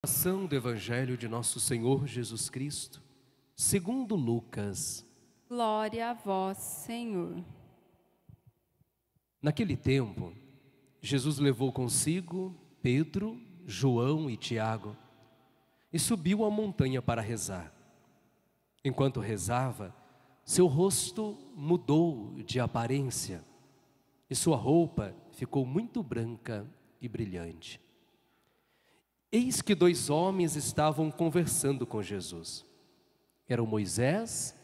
Ação do Evangelho de Nosso Senhor Jesus Cristo, segundo Lucas. Glória a vós, Senhor. Naquele tempo, Jesus levou consigo Pedro, João e Tiago e subiu a montanha para rezar. Enquanto rezava, seu rosto mudou de aparência e sua roupa ficou muito branca e brilhante. Eis que dois homens estavam conversando com Jesus. Eram Moisés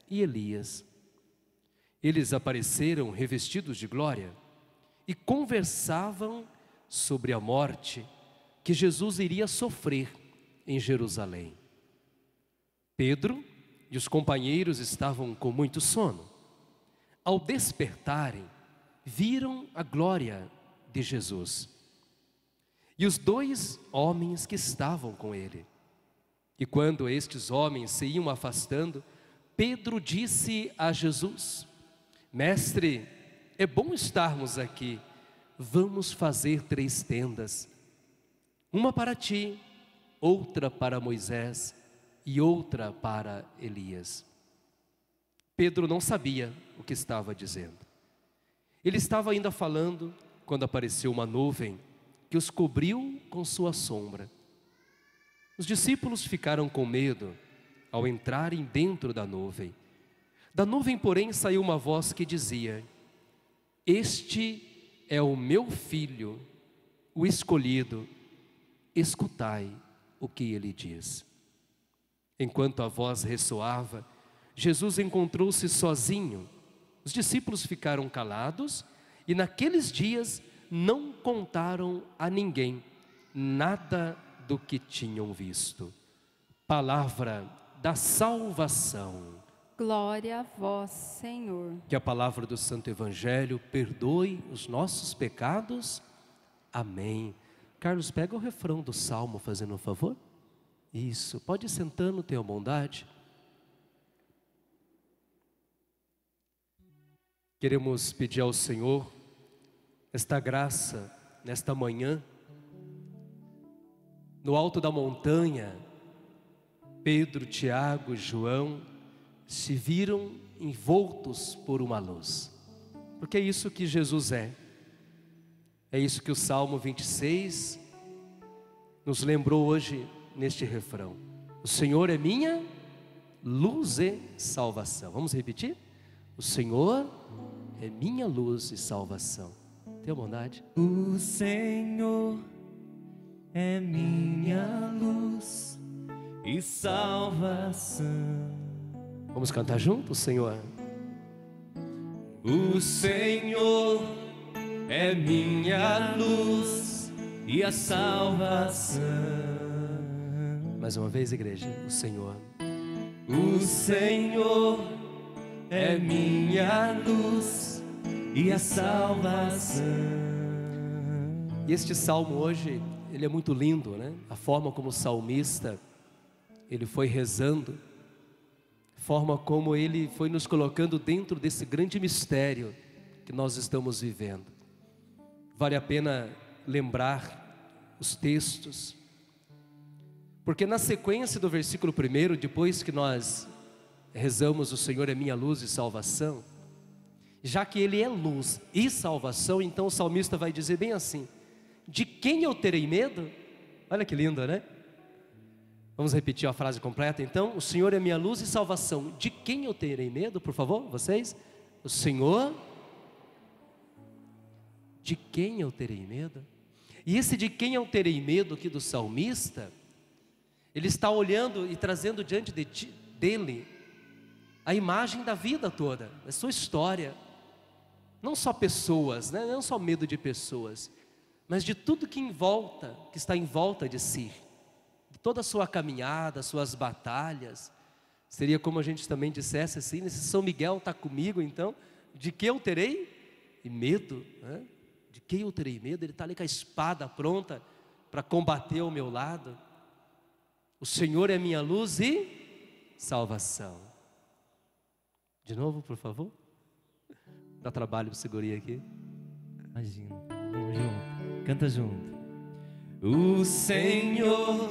e Elias. Eles apareceram revestidos de glória e conversavam sobre a morte que Jesus iria sofrer em Jerusalém. Pedro e os companheiros estavam com muito sono. Ao despertarem, viram a glória de Jesus e os dois homens que estavam com ele. E quando estes homens se iam afastando, Pedro disse a Jesus: Mestre, é bom estarmos aqui. Vamos fazer 3 tendas, uma para ti, outra para Moisés e outra para Elias. Pedro não sabia o que estava dizendo. Ele estava ainda falando quando apareceu uma nuvem que os cobriu com sua sombra. Os discípulos ficaram com medo ao entrarem dentro da nuvem. Da nuvem, porém, saiu uma voz que dizia: Este é o meu filho, o escolhido, escutai o que ele diz. Enquanto a voz ressoava, Jesus encontrou-se sozinho. Os discípulos ficaram calados e naqueles dias não contaram a ninguém nada do que tinham visto. Palavra da salvação. Glória a vós, Senhor. Que a palavra do Santo Evangelho perdoe os nossos pecados. Amém. Carlos, pega o refrão do Salmo, fazendo um favor. Isso, pode ir sentando, tenha bondade. Queremos pedir ao Senhor esta graça nesta manhã. No alto da montanha, Pedro, Tiago e João se viram envoltos por uma luz, porque é isso que Jesus é. É isso que o Salmo 26 nos lembrou hoje neste refrão: o Senhor é minha luz e salvação. Vamos repetir? O Senhor é minha luz e salvação. Tenha bondade. O Senhor é minha luz e salvação. Vamos cantar junto, Senhor. O Senhor é minha luz e a salvação. Mais uma vez, igreja. O Senhor. O Senhor é minha luz e a salvação. E este salmo hoje, ele é muito lindo, né? A forma como o salmista, ele foi rezando, a forma como ele foi nos colocando dentro desse grande mistério que nós estamos vivendo. Vale a pena lembrar os textos, porque na sequência do versículo 1, depois que nós rezamos o Senhor é minha luz e salvação, já que Ele é luz e salvação, então o salmista vai dizer bem assim: de quem eu terei medo? Olha que lindo, né? Vamos repetir a frase completa então. O Senhor é minha luz e salvação. De quem eu terei medo, por favor, vocês? O Senhor. De quem eu terei medo? E esse de quem eu terei medo aqui do salmista, ele está olhando e trazendo diante dele a imagem da vida toda, da sua história. Não só pessoas, né? Não só medo de pessoas, mas de tudo que está em volta de si, de toda a sua caminhada, suas batalhas. Seria como a gente também dissesse assim: se São Miguel está comigo, então de que eu terei medo, né? De que eu terei medo? Ele está ali com a espada pronta para combater ao meu lado. O Senhor é minha luz e salvação. De novo, por favor. Dá trabalho para o segurinho aqui. Imagina, vamos junto, canta junto. O Senhor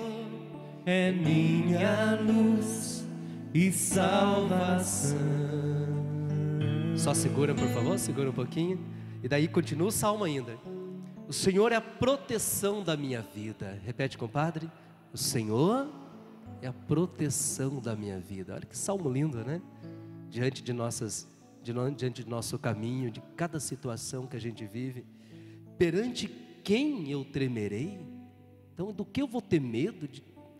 é minha luz e salvação. Só segura, por favor, segura um pouquinho. E daí continua o salmo ainda. O Senhor é a proteção da minha vida. Repete, compadre. O Senhor é a proteção da minha vida. Olha que salmo lindo, né? Diante de nosso caminho, de cada situação que a gente vive. Perante quem eu tremerei? Então, do que eu vou ter medo?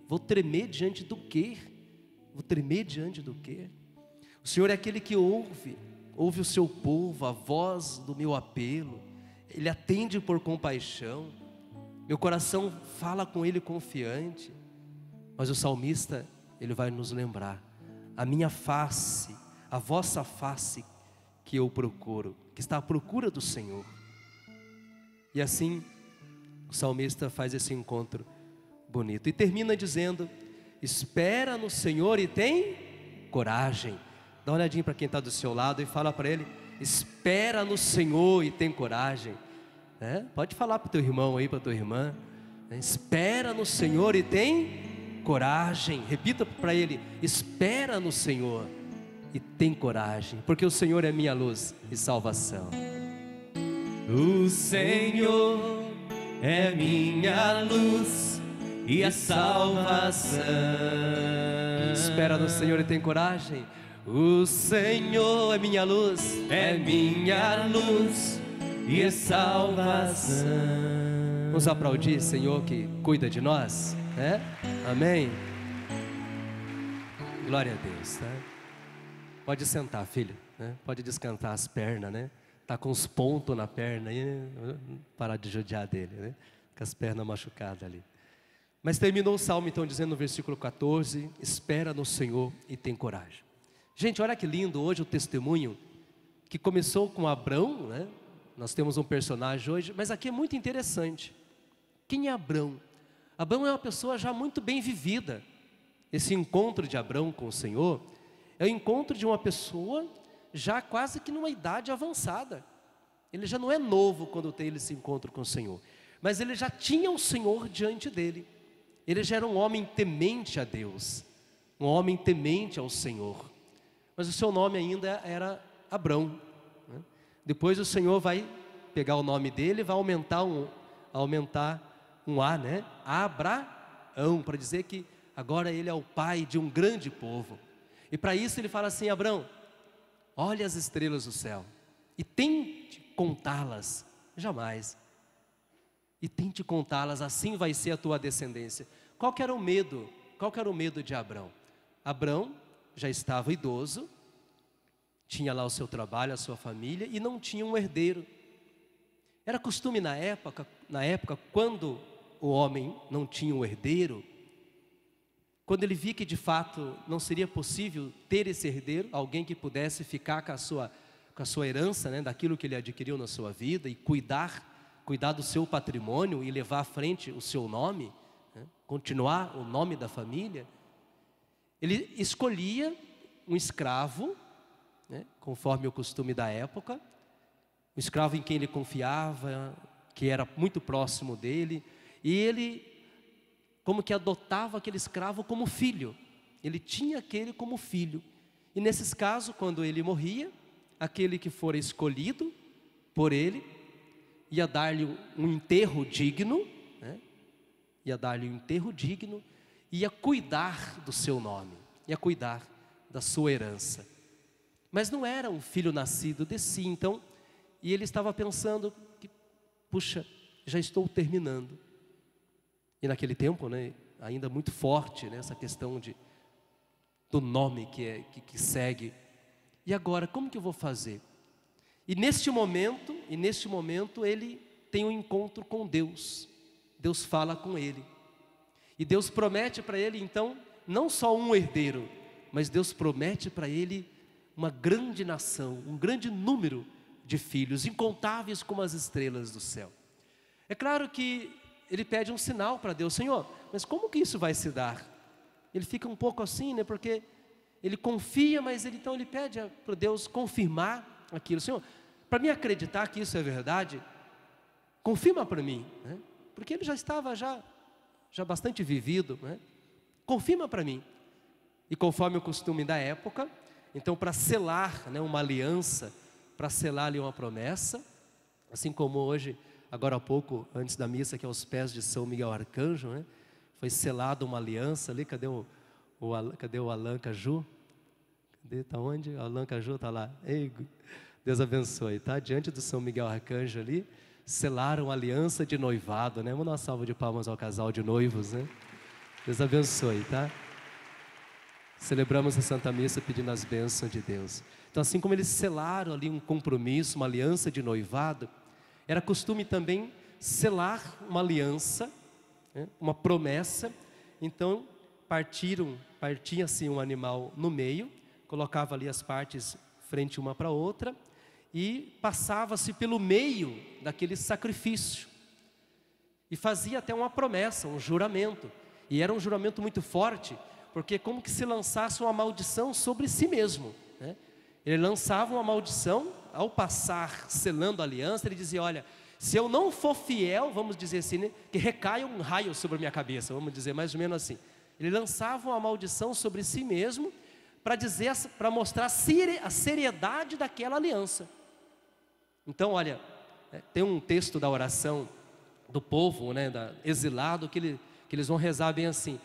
Vou tremer diante do quê? Vou tremer diante do quê? O Senhor é aquele que ouve o seu povo, a voz do meu apelo. Ele atende por compaixão. Meu coração fala com Ele confiante. Mas o salmista, ele vai nos lembrar: a minha face, a vossa face que eu procuro, que está à procura do Senhor. E assim, o salmista faz esse encontro bonito. E termina dizendo: espera no Senhor e tem coragem. Dá uma olhadinha para quem está do seu lado e fala para ele: espera no Senhor e tem coragem. Pode falar para o teu irmão aí, para a tua irmã. Espera no Senhor e tem coragem. Repita para ele: espera no Senhor e tem coragem, porque o Senhor é minha luz e salvação. O Senhor é minha luz e a salvação. Espera no Senhor e tem coragem. O Senhor é minha luz, é minha luz e a salvação. Vamos aplaudir, Senhor, que cuida de nós, né? Amém. Glória a Deus, né? Pode sentar, filho, né? Pode descansar as pernas, né? Tá com os pontos na perna aí, né? Parar de judiar dele, né? Com as pernas machucadas ali. Mas terminou o salmo então dizendo no versículo 14: espera no Senhor e tem coragem. Gente, olha que lindo hoje o testemunho que começou com Abrão, né? Nós temos um personagem hoje, mas aqui é muito interessante. Quem é Abrão? Abrão é uma pessoa já muito bem vivida. Esse encontro de Abrão com o Senhor é o encontro de uma pessoa já quase que numa idade avançada. Ele já não é novo quando tem esse encontro com o Senhor, mas ele já tinha o Senhor diante dele. Ele já era um homem temente a Deus, um homem temente ao Senhor, mas o seu nome ainda era Abrão, né? Depois o Senhor vai pegar o nome dele e vai aumentar um A, né? Abraão, para dizer que agora ele é o pai de um grande povo. E para isso ele fala assim: Abrão, olha as estrelas do céu e tente contá-las, jamais. E tente contá-las, assim vai ser a tua descendência. Qual que era o medo? Qual que era o medo de Abrão? Abrão já estava idoso, tinha lá o seu trabalho, a sua família, e não tinha um herdeiro. Era costume na época, quando o homem não tinha um herdeiro, quando ele via que de fato não seria possível ter esse herdeiro, alguém que pudesse ficar com a sua herança, né, daquilo que ele adquiriu na sua vida, e cuidar do seu patrimônio e levar à frente o seu nome, né, continuar o nome da família, ele escolhia um escravo, né, conforme o costume da época, um escravo em quem ele confiava, que era muito próximo dele, e ele como que adotava aquele escravo como filho. Ele tinha aquele como filho. E nesses casos, quando ele morria, aquele que fora escolhido por ele ia dar-lhe um enterro digno, né? Ia dar-lhe um enterro digno, ia cuidar do seu nome, ia cuidar da sua herança. Mas não era um filho nascido de si, então, e ele estava pensando que, puxa, já estou terminando. E naquele tempo, né, ainda muito forte, né, essa questão do nome que segue. E agora, como que eu vou fazer? E neste momento ele tem um encontro com Deus. Deus fala com ele. E Deus promete para ele, então, não só um herdeiro, mas Deus promete para ele uma grande nação, um grande número de filhos, incontáveis como as estrelas do céu. É claro que ele pede um sinal para Deus: Senhor, mas como que isso vai se dar? Ele fica um pouco assim, né? Porque ele confia, mas então ele pede para Deus confirmar aquilo. Senhor, para mim acreditar que isso é verdade, confirma para mim, né? Porque ele já estava já bastante vivido, né? confirma para mim. E conforme o costume da época, então para selar, né, uma aliança, para selar ali uma promessa, assim como hoje, agora há pouco, antes da missa, que é aos pés de São Miguel Arcanjo, né, foi selada uma aliança ali. Cadê o Alan Caju? Está onde? O Alan Caju está lá. Ei, Deus abençoe, tá? Diante do São Miguel Arcanjo ali, selaram a aliança de noivado, né? Vamos dar uma salva de palmas ao casal de noivos, né? Deus abençoe, tá? Celebramos a Santa Missa pedindo as bênçãos de Deus. Então, assim como eles selaram ali um compromisso, uma aliança de noivado, era costume também selar uma aliança, né? Uma promessa. Então, partia-se um animal no meio, colocava ali as partes frente uma para a outra, e passava-se pelo meio daquele sacrifício, e fazia até uma promessa, um juramento, e era um juramento muito forte, porque como que se lançasse uma maldição sobre si mesmo, né? Ele lançava uma maldição, ao passar selando a aliança, ele dizia: olha, se eu não for fiel, vamos dizer assim, né, que recaia um raio sobre a minha cabeça, vamos dizer mais ou menos assim. Ele lançava uma maldição sobre si mesmo, para mostrar a seriedade daquela aliança. Então, olha, tem um texto da oração do povo, né, exilado, que eles vão rezar bem assim: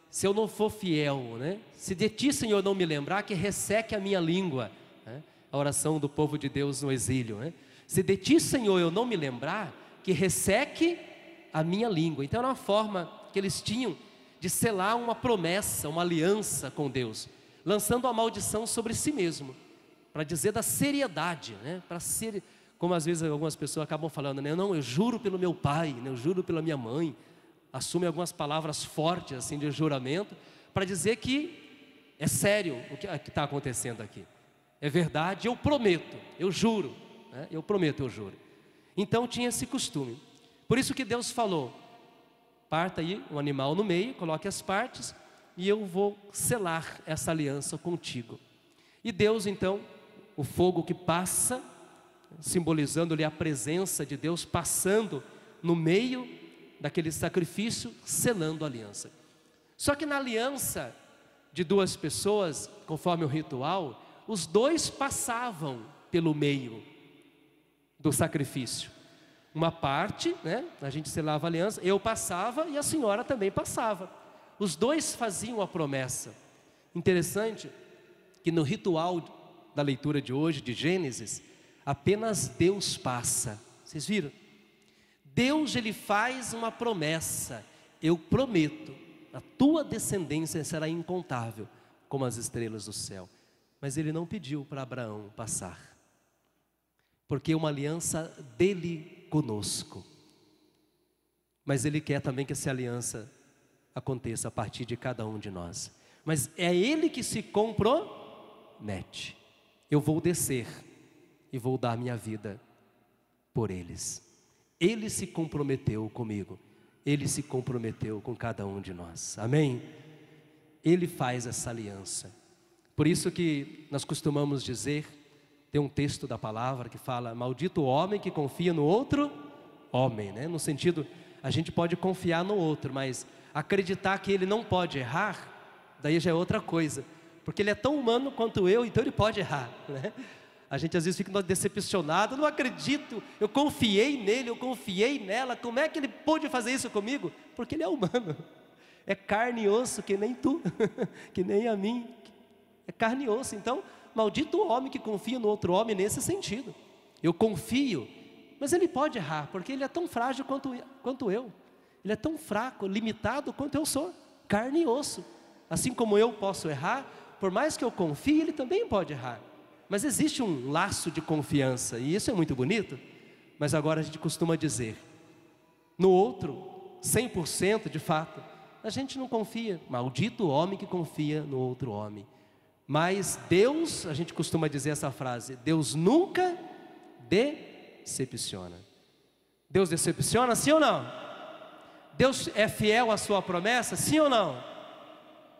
se eu não for fiel, né, se de ti, Senhor, não me lembrar, que resseque a minha língua, né? A oração do povo de Deus no exílio, né? Se de ti, Senhor, eu não me lembrar, que resseque a minha língua. Então era uma forma que eles tinham de selar uma promessa, uma aliança com Deus, lançando a maldição sobre si mesmo, para dizer da seriedade, né? Para ser, como às vezes algumas pessoas acabam falando, né? Não, eu juro pelo meu pai, né? Eu juro pela minha mãe. Assume algumas palavras fortes assim de juramento, para dizer que é sério o que está acontecendo aqui. É verdade, eu prometo, eu juro, né? Eu prometo, eu juro. Então tinha esse costume. Por isso que Deus falou: parta aí um animal no meio, coloque as partes, e eu vou selar essa aliança contigo. E Deus então, o fogo que passa, simbolizando-lhe a presença de Deus, passando no meio daquele sacrifício, selando a aliança. Só que na aliança de duas pessoas, conforme o ritual, os dois passavam pelo meio do sacrifício. Uma parte, né, a gente selava a aliança, eu passava e a senhora também passava. Os dois faziam a promessa. Interessante que no ritual da leitura de hoje, de Gênesis, apenas Deus passa. Vocês viram? Deus, ele faz uma promessa: eu prometo, a tua descendência será incontável, como as estrelas do céu. Mas ele não pediu para Abraão passar, porque é uma aliança dele conosco. Mas ele quer também que essa aliança aconteça a partir de cada um de nós. Mas é ele que se compromete: eu vou descer e vou dar minha vida por eles. Ele se comprometeu comigo, ele se comprometeu com cada um de nós, amém? Ele faz essa aliança. Por isso que nós costumamos dizer, tem um texto da palavra que fala: maldito o homem que confia no outro homem, né? No sentido, a gente pode confiar no outro, mas acreditar que ele não pode errar, daí já é outra coisa, porque ele é tão humano quanto eu, então ele pode errar, né? A gente às vezes fica decepcionado: não acredito, eu confiei nele, eu confiei nela, como é que ele pôde fazer isso comigo? Porque ele é humano, é carne e osso, que nem tu, que nem a mim, é carne e osso. Então, maldito o homem que confia no outro homem nesse sentido. Eu confio, mas ele pode errar, porque ele é tão frágil quanto eu, ele é tão fraco, limitado quanto eu sou, carne e osso. Assim como eu posso errar, por mais que eu confie, ele também pode errar. Mas existe um laço de confiança, e isso é muito bonito. Mas agora a gente costuma dizer, no outro, 100% de fato, a gente não confia. Maldito o homem que confia no outro homem. Mas Deus, a gente costuma dizer essa frase: Deus nunca decepciona. Deus decepciona, sim ou não? Deus é fiel à sua promessa, sim ou não?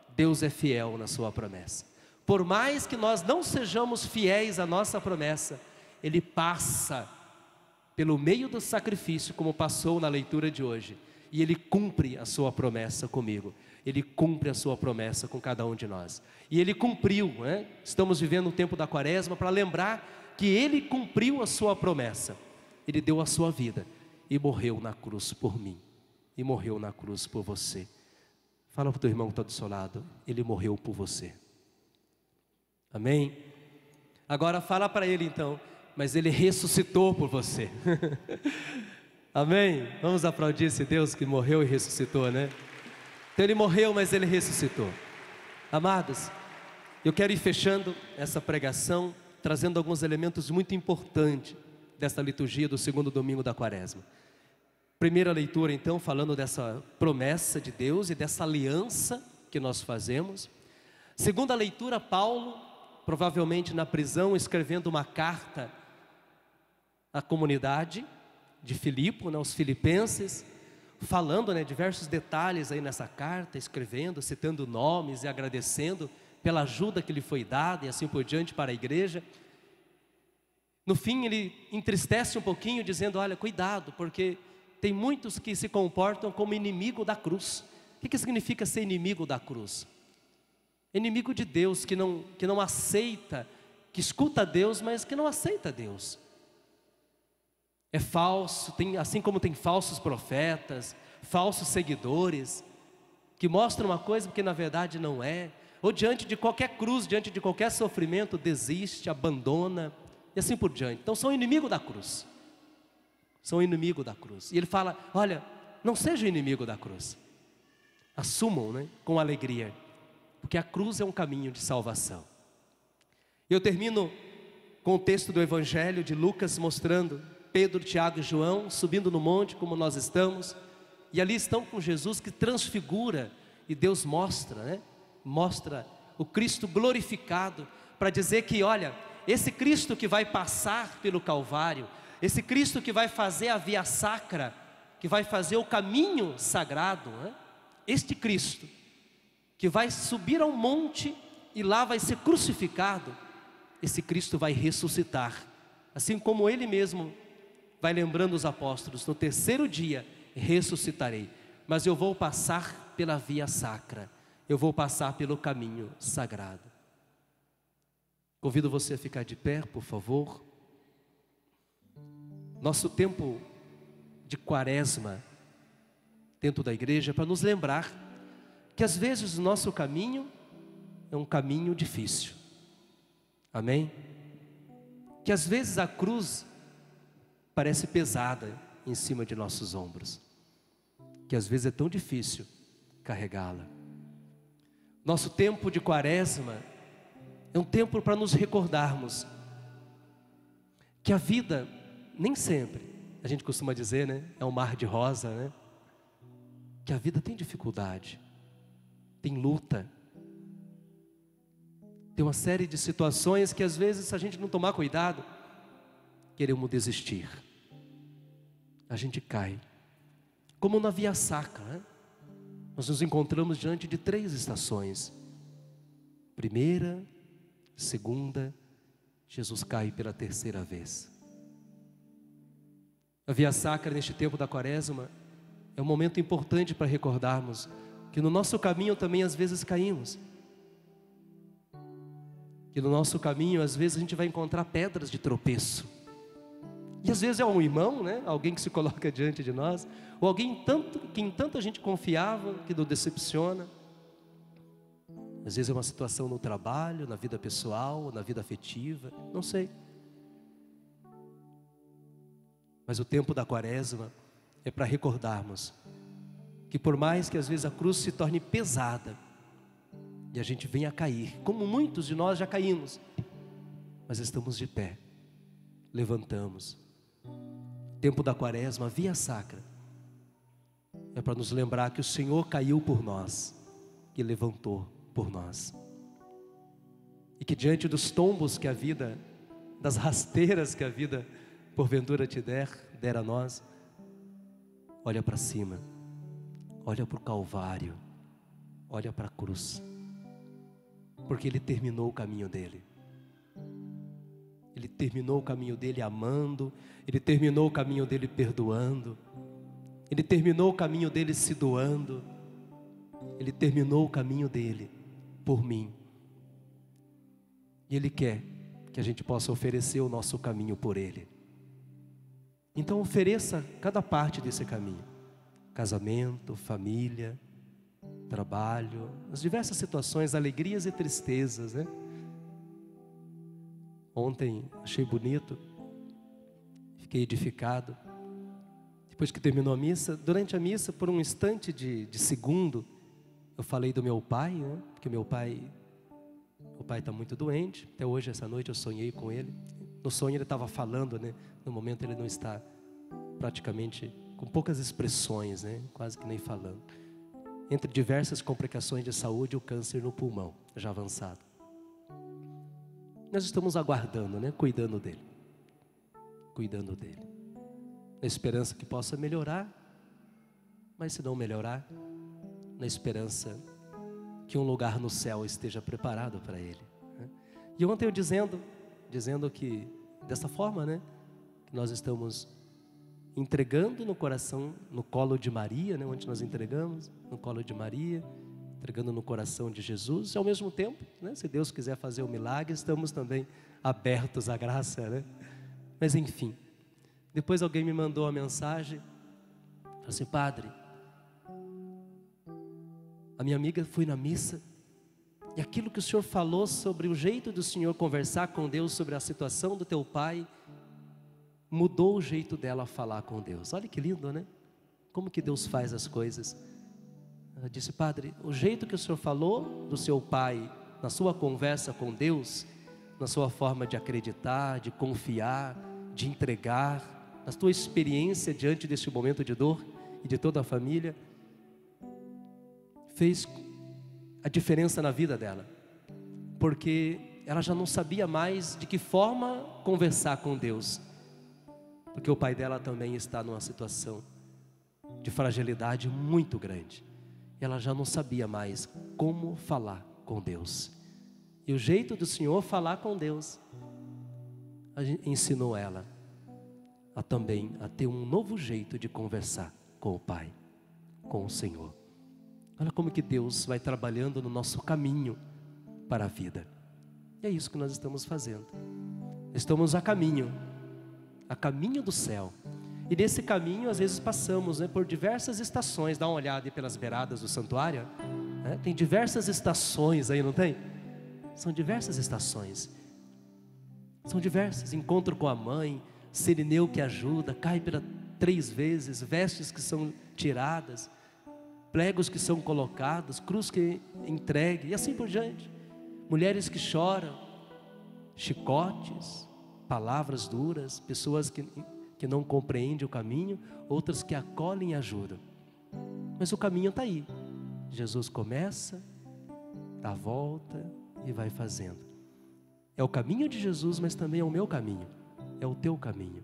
Deus é fiel na sua promessa. Por mais que nós não sejamos fiéis à nossa promessa, Ele passa pelo meio do sacrifício, como passou na leitura de hoje, e Ele cumpre a sua promessa comigo. Ele cumpre a sua promessa com cada um de nós. E Ele cumpriu, né? Estamos vivendo um tempo da quaresma para lembrar que Ele cumpriu a sua promessa. Ele deu a sua vida e morreu na cruz por mim. E morreu na cruz por você. Fala para o teu irmão que está do seu lado, Ele morreu por você. Amém? Agora fala para ele então, mas Ele ressuscitou por você. Amém? Vamos aplaudir esse Deus que morreu e ressuscitou, né? Então Ele morreu, mas Ele ressuscitou. Amados, eu quero ir fechando essa pregação, trazendo alguns elementos muito importantes dessa liturgia do segundo domingo da quaresma. Primeira leitura então, falando dessa promessa de Deus e dessa aliança que nós fazemos. Segunda leitura, Paulo, provavelmente na prisão, escrevendo uma carta à comunidade de Filipe, né, os filipenses, falando, né, diversos detalhes aí nessa carta, escrevendo, citando nomes e agradecendo pela ajuda que lhe foi dada e assim por diante para a igreja. No fim ele entristece um pouquinho dizendo, olha, cuidado, porque tem muitos que se comportam como inimigo da cruz. O que significa ser inimigo da cruz? Inimigo de Deus, que não aceita, que escuta Deus, mas que não aceita Deus. É falso, assim como tem falsos profetas, falsos seguidores, que mostram uma coisa que na verdade não é, ou diante de qualquer cruz, diante de qualquer sofrimento, desiste, abandona, e assim por diante. Então são inimigo da cruz. São inimigo da cruz. E ele fala, olha, não seja inimigo da cruz. Assumam, né, com alegria, porque a cruz é um caminho de salvação. Eu termino com o texto do Evangelho de Lucas mostrando Pedro, Tiago e João subindo no monte como nós estamos, e ali estão com Jesus que transfigura, e Deus mostra, né? Mostra o Cristo glorificado, para dizer que olha, esse Cristo que vai passar pelo Calvário, esse Cristo que vai fazer a via sacra, que vai fazer o caminho sagrado, né? Este Cristo que vai subir ao monte e lá vai ser crucificado, esse Cristo vai ressuscitar, assim como Ele mesmo vai lembrando os apóstolos, no terceiro dia ressuscitarei, mas eu vou passar pela via sacra, eu vou passar pelo caminho sagrado. Convido você a ficar de pé, por favor. Nosso tempo de quaresma dentro da igreja é para nos lembrar que às vezes o nosso caminho é um caminho difícil. Amém? Que às vezes a cruz parece pesada em cima de nossos ombros, que às vezes é tão difícil carregá-la. Nosso tempo de quaresma é um tempo para nos recordarmos que a vida nem sempre, a gente costuma dizer, né, é um mar de rosa, né? Que a vida tem dificuldade, tem luta, tem uma série de situações que às vezes, se a gente não tomar cuidado, queremos desistir. A gente cai, como na via sacra, né? Nós nos encontramos diante de 3 estações. Primeira, segunda, Jesus cai pela 3ª vez. A via sacra neste tempo da quaresma é um momento importante para recordarmos que no nosso caminho também às vezes caímos. Que no nosso caminho às vezes a gente vai encontrar pedras de tropeço. E às vezes é um irmão, né? Alguém que se coloca diante de nós, ou alguém que em tanto a gente confiava, que nos decepciona. Às vezes é uma situação no trabalho, na vida pessoal, na vida afetiva, não sei. Mas o tempo da quaresma é para recordarmos que por mais que às vezes a cruz se torne pesada e a gente venha a cair, como muitos de nós já caímos, mas estamos de pé, levantamos. Tempo da quaresma, via sacra, é para nos lembrar que o Senhor caiu por nós e levantou por nós, e que diante dos tombos que a vida, das rasteiras que a vida porventura te der a nós, olha para cima, olha para o Calvário, olha para a cruz, porque Ele terminou o caminho dele. Ele terminou o caminho dele amando, Ele terminou o caminho dele perdoando, Ele terminou o caminho dele se doando, Ele terminou o caminho dele por mim. E Ele quer que a gente possa oferecer o nosso caminho por Ele. Então ofereça cada parte desse caminho. Casamento, família, trabalho, as diversas situações, alegrias e tristezas, né? Ontem achei bonito, fiquei edificado. Depois que terminou a missa, durante a missa, por um instante de segundo, eu falei do meu pai, né? Porque o pai está muito doente. Até hoje, essa noite, eu sonhei com ele. No sonho ele estava falando, né? No momento ele não está praticamente, com poucas expressões, né? Quase que nem falando. Entre diversas complicações de saúde, o câncer no pulmão, já avançado. Nós estamos aguardando, né? Cuidando dele. Cuidando dele. Na esperança que possa melhorar. Mas se não melhorar, na esperança que um lugar no céu esteja preparado para ele, né? E ontem eu dizendo que, dessa forma, né? Que nós estamos entregando no coração, no colo de Maria, né? Onde nós entregamos, no colo de Maria, entregando no coração de Jesus, e ao mesmo tempo, né? Se Deus quiser fazer o milagre, estamos também abertos à graça, né? Mas enfim, depois alguém me mandou uma mensagem, falou assim: padre, a minha amiga foi na missa, e aquilo que o senhor falou sobre o jeito do senhor conversar com Deus, sobre a situação do teu pai, mudou o jeito dela falar com Deus. Olha que lindo, né? Como que Deus faz as coisas. Ela disse: padre, o jeito que o senhor falou do seu pai, na sua conversa com Deus, na sua forma de acreditar, de confiar, de entregar, na sua experiência diante desse momento de dor e de toda a família, fez a diferença na vida dela, porque ela já não sabia mais de que forma conversar com Deus, porque o pai dela também está numa situação de fragilidade muito grande, e ela já não sabia mais como falar com Deus, e o jeito do Senhor falar com Deus ensinou ela a também a ter um novo jeito de conversar com o Pai, com o Senhor. Olha como que Deus vai trabalhando no nosso caminho para a vida. E é isso que nós estamos fazendo. Estamos a caminho do céu. E nesse caminho, às vezes passamos, né, por diversas estações. Dá uma olhada aí pelas beiradas do santuário, né? Tem diversas estações aí, não tem? São diversas estações. São diversas. Encontro com a mãe, Sirineu que ajuda, cai pela 3 vezes, vestes que são tiradas, pregos que são colocados, cruz que é entregue, e assim por diante. Mulheres que choram, chicotes, palavras duras, pessoas que não compreendem o caminho, outras que acolhem e ajudam. Mas o caminho está aí. Jesus começa, dá a volta e vai fazendo. É o caminho de Jesus, mas também é o meu caminho, é o teu caminho.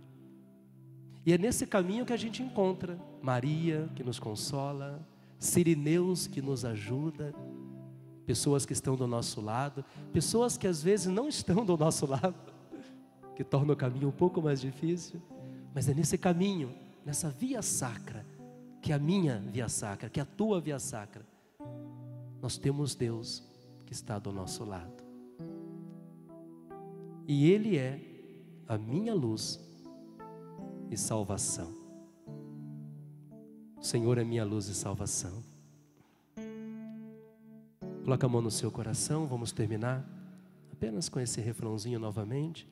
E é nesse caminho que a gente encontra Maria, que nos consola, Sirineus, que nos ajuda, pessoas que estão do nosso lado, pessoas que às vezes não estão do nosso lado, que torna o caminho um pouco mais difícil, mas é nesse caminho, nessa via sacra, que é a minha via sacra, que é a tua via sacra, nós temos Deus que está do nosso lado. E Ele é a minha luz e salvação. O Senhor é minha luz e salvação. Coloca a mão no seu coração, vamos terminar apenas com esse refrãozinho novamente.